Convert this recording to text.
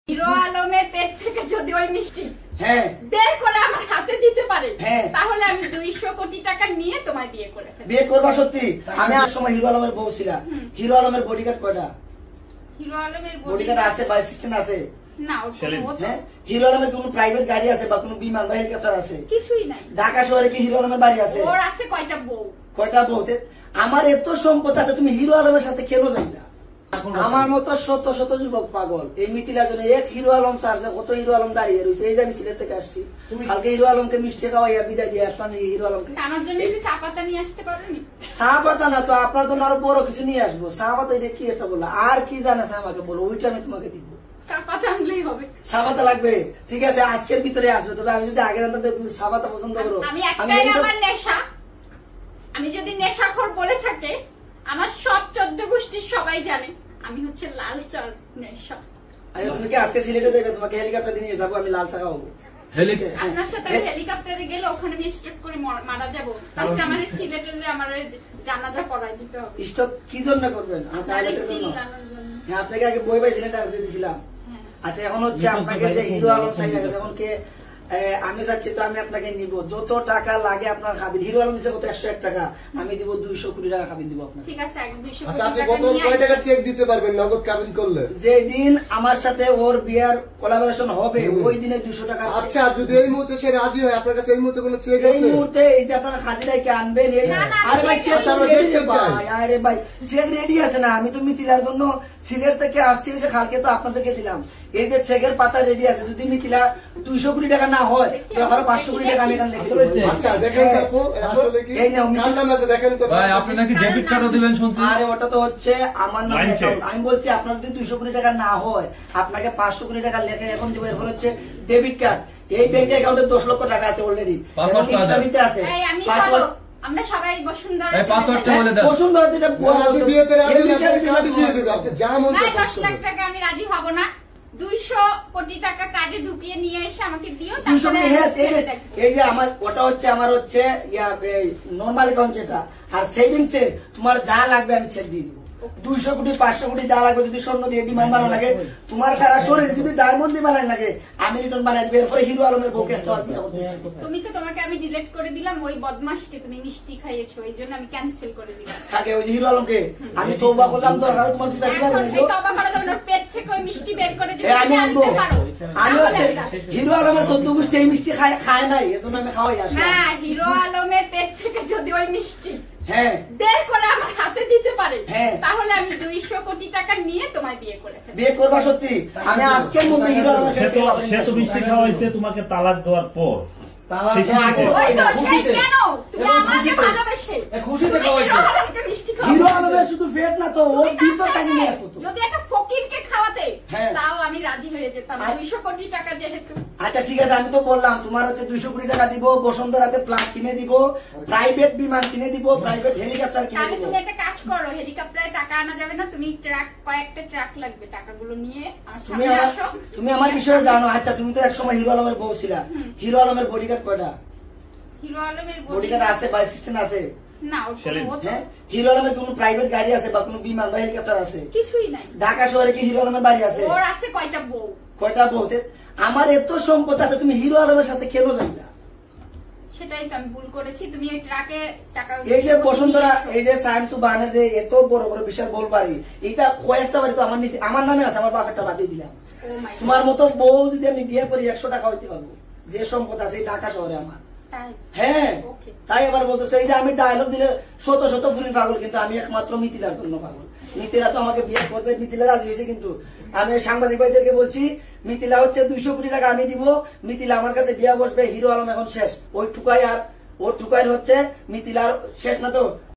Hero আলমের পেট থেকে যদি ওই মিষ্টি হ্যাঁ বের করে আমার হাতে দিতে পারে হ্যাঁ তাহলে আমি 200 কোটি টাকা নিয়ে তোমায় বিয়ে করে ফেলবো। বিয়ে করবা সত্যি? আমি আর সময় হিরো আলমের বউ ছিলাম। হিরো আলমের বডিগার্ড কয়টা? হিরো আলমের বডিগার্ড আছে বা অ্যাসিস্ট্যান্ট আছে? না ওর কোনো মতো হ্যাঁ হিরো আলমের কোন প্রাইভেট গাড়ি আছে বা কোন বিমান বা হেলিকপ্টার আছে? কিছুই নাই। ঢাকা শহরে কি হিরো আলমের বাড়ি আছে? ওর আছে কয়টা বউ? কয়টা বলতে আমার এত সম্পদ আছে, তুমি হিরো আলমের সাথে কেন যাইবা? আমার মতো শত শত যুবক পাগল এই মিথিলার জন্য। এক হিরো আলম চার্জে কত হিরো আলম দাঁড়িয়ে রয়েছে। এই যে আমি সিলেট থেকে আসছি, কালকে হিরো আলমকে মিষ্টি খাওয়াইয়া বিদায় দিয়ে আসলাম। এই হিরো আলমকে আমার জন্য কি চা পাতা নিয়ে আসতে পারোনি? চা পাতা না তো আপনার জন্য আরো বড় কিছু নিয়ে আসবো। চা পাতা এটা কি এটা বললো, আর কি জানাছে আমাকে বলো, ওইটা আমি তোমাকে দিব। চা পাতা আনলেই হবে। চা পাতা লাগবে? ঠিক আছে আজকের ভিতরে আসবে। তবে আমি যদি আগে জানতাম তুমি চা পাতা পছন্দ করো। আমি একটাই আমার নেশা, আমি যদি নেশাখোর বলে থাকে আমার সব 14 গোষ্ঠীর সবাই জানে আমি হচ্ছে লাল চার নেশা। তুমি কি আজকে সিলেটে যাবে? তোমাকে হেলিকপ্টার দিয়ে নিয়ে যাবো, আমি লাল চা খাওয়াবো। আপনার সাথে আমি হেলিকপ্টারে গেলে ওখানে আমি স্ট্রোক করে মারা যাবো। ফার্স্ট আমার সিলেটে যে আমার জানাজা পড়াই দিতে হবে। স্টক কি জন্য করবেন? হ্যাঁ আপনাকে আগে বই পাইছিলেন দিয়েছিলাম। আচ্ছা এখন হচ্ছে আপনাকে যে হিরো আলম চাই লাগে যেমন কে আমি চাচ্ছি তো আমি আপনাকে নিব, যত টাকা লাগে আপনার খাবির। হিরো আলম দিচ্ছে কত 101 টাকা, আমি দিব 200 কোটি টাকা খাবির দিব আপনাকে। ঠিক আছে 200 আচ্ছা আপনি কত কয় টাকা চেক দিতে পারবেন নগদ কাবিন করলে? যেদিন আমার সাথে ওর বিয়ার কোলাবোরেশন হবে ওই দিনে 200 টাকা। আচ্ছা যদি এই মুহূর্তে সে রাজি হয়, আপনার কাছে এই মুহূর্তে কোনো চেক এই আছে? মুহূর্তে এই যে আপনারা হাজিরাকে আনবেন আরে ভাই চেক রেডি ভাই, আরে ভাই চেক রেডি আছে না? আমি তো মিথিলার জন্য সিলেট থেকে আসছি, যে কালকে তো আপনাদেরকে দিলাম। এই যে চেকের পাতা রেডি আছে, যদি মিথিলা 200 কোটি টাকা না হয় তাহলে 500 কোটি টাকা আমি এখানে লিখে দেব। আচ্ছা দেখেন আপু আসলে কি কার নাম আছে দেখেন তো ভাই। আপনি নাকি ডেবিট কার্ডও দিবেন শুনছি? আরে ওটা তো হচ্ছে আমার নামে অ্যাকাউন্ট। আমি বলছি আপনার যদি 200 কোটি টাকা না হয় আপনাকে 500 কোটি টাকা লেখে এখন দেবো। এরপর হচ্ছে ডেবিট কার্ড। এই ব্যাংক অ্যাকাউন্টে 10 লক্ষ টাকা আছে অলরেডি, ইসলামিতে আছে। পাসওয়ার্ড আমরা সবাই বসুন্ধরা এই পাসওয়ার্ডটা বলে দেন। বসুন্ধরা যেটা বিয়েতে রাজি হলে আপনাকে কার্ড দিয়ে দেবে। আপনি যা মন চায় 10 লাখ টাকা আমি রাজি হব না। 200 কোটি টাকা কার্ডে ঢুকিয়ে নিয়ে এসে আমাকে দিও। এই যে আমার ওটা হচ্ছে আমার হচ্ছে নর্মাল অ্যাকাউন্ট যেটা, আর সেভিংস এ তোমার যা লাগবে আমি চেক দিয়ে দিব। 200 কোটি 500 কোটি যা লাগবে, যদি স্বর্ণ দিয়ে বিমান বানানো লাগে, তোমার সারা শরীর যদি ডায়মন্ড দিয়ে বানাই লাগে আমি রিটার্ন বানাই দিব। এরপরে হিরো আলমের বউকে তুমি তো তোমাকে আমি ডিলিট করে দিলাম, ওই বদমাশকে তুমি মিষ্টি খাইয়েছো, এই জন্য আমি ক্যান্সেল করে দিলাম। থাকে ওই যে হিরো আলমকে আমি তওবা করলাম, তো তোমার কি এখন এই তওবা করে দাও না, পেট থেকে ওই মিষ্টি বের করে যদি আমি আনবো। আনতে পারো। আমি হচ্ছে হিরো আলমের 14 গোষ্ঠী এই মিষ্টি খায় নাই, এজন্য আমি খাওয়াই আসি। না হিরো আলমের পেট থেকে যদি ওই মিষ্টি হ্যাঁ বের করে আমার হাতে দিতে পারে হ্যাঁ তাহলে আমি 200 কোটি টাকা নিয়ে তোমায় বিয়ে করে ফেলবো। বিয়ে করবা সত্যি? আমি আজকের মধ্যে হিরো আলমের সাথে সে তো মিষ্টি খাওয়াইছে তোমাকে তালাক দেওয়ার পর। ওই তো সেই কেন তুমি আমাকে ভালোবেসে খুশিতে খাওয়াইছে। মিষ্টি খাও। হিরো আলমের শুধু পেট না তো ওর ভিতর টানি নিয়ে আসতো। যদি একটা ফকিরকে খাওয়াতে হ্যাঁ। তাও আমি রাজি হয়ে যেতাম। 200 কোটি টাকা যেহেতু। আচ্ছা ঠিক আছে আমি তো বললাম তোমার হচ্ছে 200 কোটি টাকা দিব, বসুন্ধরাতে প্লাট কিনে দিব, প্রাইভেট বিমান কিনে দিব, প্রাইভেট হেলিকপ্টার কিনে তাহলে দিব। তুমি একটা কাজ করো, হেলিকপ্টারে টাকা আনা যাবে না, তুমি ট্রাক কয়েকটা ট্রাক লাগবে, টাকাগুলো নিয়ে আমার সামনে আসো। তুমি আমার বিষয়ে জানো। আচ্ছা তুমি তো একসময় হিরো আলমের বউ ছিলা। হিরো আলমের বডিগার্ড কয়টা? হিরো আলমের বডিগার্ড আছে বা অ্যাসিস্ট্যান্ট আছে? না ওর কোনো মতো হ্যাঁ হিরো আলমের কোন প্রাইভেট গাড়ি আছে বা কোন বিমান বা হেলিকপ্টার আছে? কিছুই নাই। ঢাকা শহরে কি হিরো আলমের বাড়ি আছে? ওর আছে কয়টা বউ? কয়টা বলতে আমার এত সম্পদ আছে, তুমি হিরো আলমের সাথে কেন যাইবা? সেটাই তো আমি ভুল করেছি। তুমি এই ট্রাকে টাকা এই যে বসুন্ধরা এই যে সায়েন্সু বাহানের যে এত বড় বড় বিশাল বল বাড়ি, এইটা কয়েকটা বাড়ি তো আমার নিচে আমার নামে আছে, আমার বাপেরটা বাদ দিয়ে দিলাম। তোমার মতো বউ যদি আমি বিয়ে করি 100 টাকা হইতে পারবো। যে সম্পদ আছে এই ঢাকা শহরে আমার। হ্যাঁ তাই এবার বলতেছে এই যে আমি ডায়লগ দিলে শত শত ফুলি পাগল, কিন্তু আমি একমাত্র মিথিলার জন্য পাগল। মিথিলা তো আমাকে বিয়ে করবে, মিথিলা রাজি হয়েছে। কিন্তু আমি সাংবাদিক ভাইদেরকে বলছি মিথিলা হচ্ছে 200 কোটি টাকা আমি দিব, মিথিলা আমার কাছে বিয়ে বসবে। হিরো আলম এখন শেষ, ওই টুকাই আর ওর টুকাই হচ্ছে মিথিলার শেষ না তো।